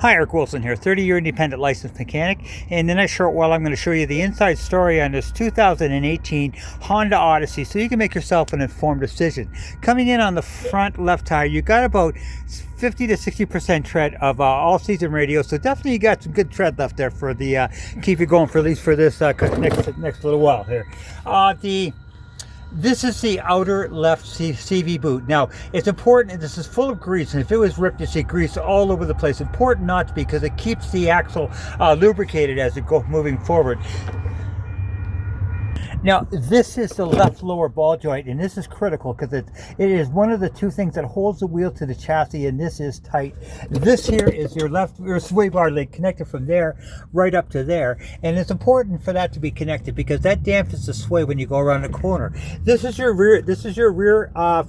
Hi, Eric Wilson here, 30-year independent licensed mechanic. And in the next short while, I'm going to show you the inside story on this 2018 Honda Odyssey so you can make yourself an informed decision. Coming in on the front left tire, you got about 50 to 60% tread of all-season radio, so definitely you got some good tread left there for the keep you going for at least for this next little while here. This is the outer left CV boot. Now, it's important, this is full of grease, and if it was ripped, you see grease all over the place. Important not to be, because it keeps the axle lubricated as it goes moving forward. Now, this is the left lower ball joint, and this is critical because it is one of the two things that holds the wheel to the chassis, and this is tight. This here is your left rear sway bar link connected from there right up to there, and it's important for that to be connected because that dampens the sway when you go around the corner. This is your rear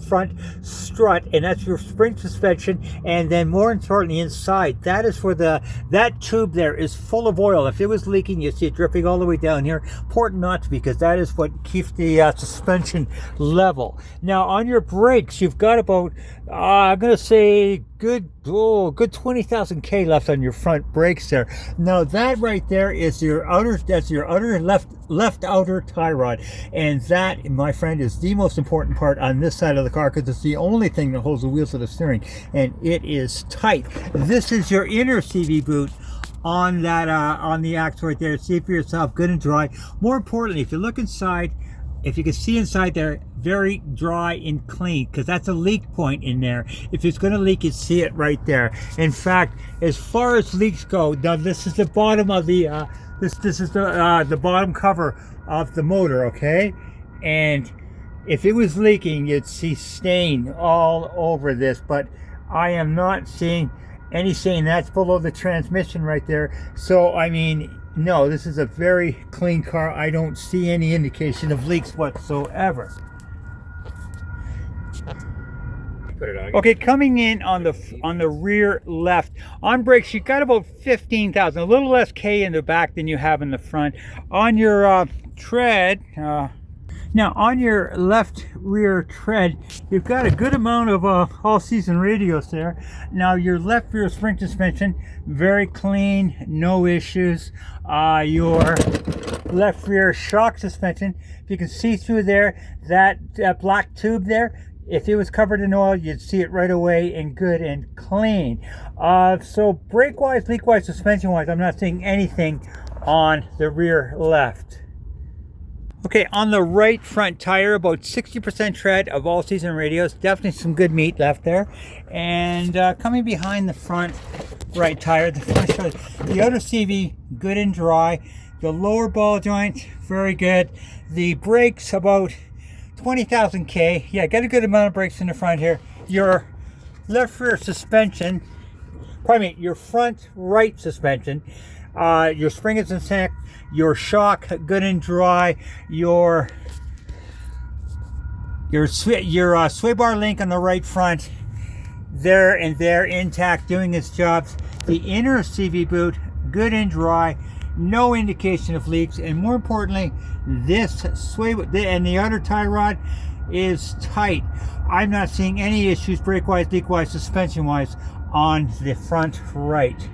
front strut, and that's your spring suspension, and then more importantly inside, that is for that tube there is full of oil. If it was leaking, you see it dripping all the way down here. Important not to, because that is what keeps the suspension level. Now on your brakes, you've got about I'm gonna say good 20,000 K left on your front brakes there. Now that right there is your outer left outer tie rod, and that, my friend, is the most important part on this side of the car because it's the only thing that holds the wheels of the steering, and it is tight. This is your inner CV boot on that on the axle right there. See for yourself, good and dry. More importantly, if you look inside, if you can see inside there, very dry and clean, because that's a leak point in there. If it's going to leak, you see it right there. In fact, as far as leaks go, now this is the bottom of the this is the bottom cover of the motor, okay? And if it was leaking, you'd see stain all over this, but I am not seeing any stain. That's below the transmission right there. So I mean, no, this is a very clean car. I don't see any indication of leaks whatsoever. Put it on. Okay, coming in on the rear left, on brakes you got about 15,000, a little less K in the back than you have in the front. On your tread, now on your left rear tread, you've got a good amount of all-season radios there. Now your left rear spring suspension, very clean, no issues. Your left rear shock suspension, if you can see through there, that black tube there, if it was covered in oil, you'd see it right away, and good and clean. So brake-wise, leak-wise, suspension-wise, I'm not seeing anything on the rear left. Okay, on the right front tire, about 60% tread of all-season radios. Definitely some good meat left there. And coming behind the front right tire, the outer CV, good and dry. The lower ball joint, very good. The brakes, about 20,000 K. Yeah, got a good amount of brakes in the front here. Your left rear suspension, pardon me, your front right suspension, your spring is intact. Your shock, good and dry. Your sway bar link on the right front, there intact, doing its jobs. The inner CV boot, good and dry, no indication of leaks, and more importantly, this sway and the outer tie rod is tight. I'm not seeing any issues brake-wise, leak-wise, suspension-wise on the front right.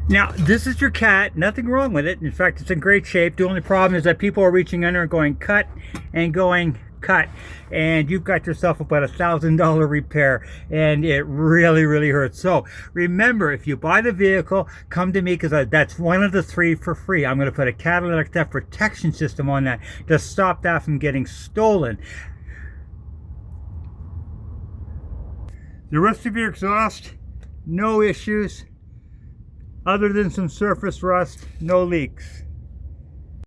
Now, this is your cat, nothing wrong with it. In fact, it's in great shape. The only problem is that people are reaching under and going cut and going cut, and you've got yourself about $1,000 repair, and it really, really hurts. So remember, if you buy the vehicle, come to me, because that's one of the 3 for free. I'm going to put a catalytic theft protection system on that to stop that from getting stolen. The rest of your exhaust, no issues. Other than some surface rust, no leaks.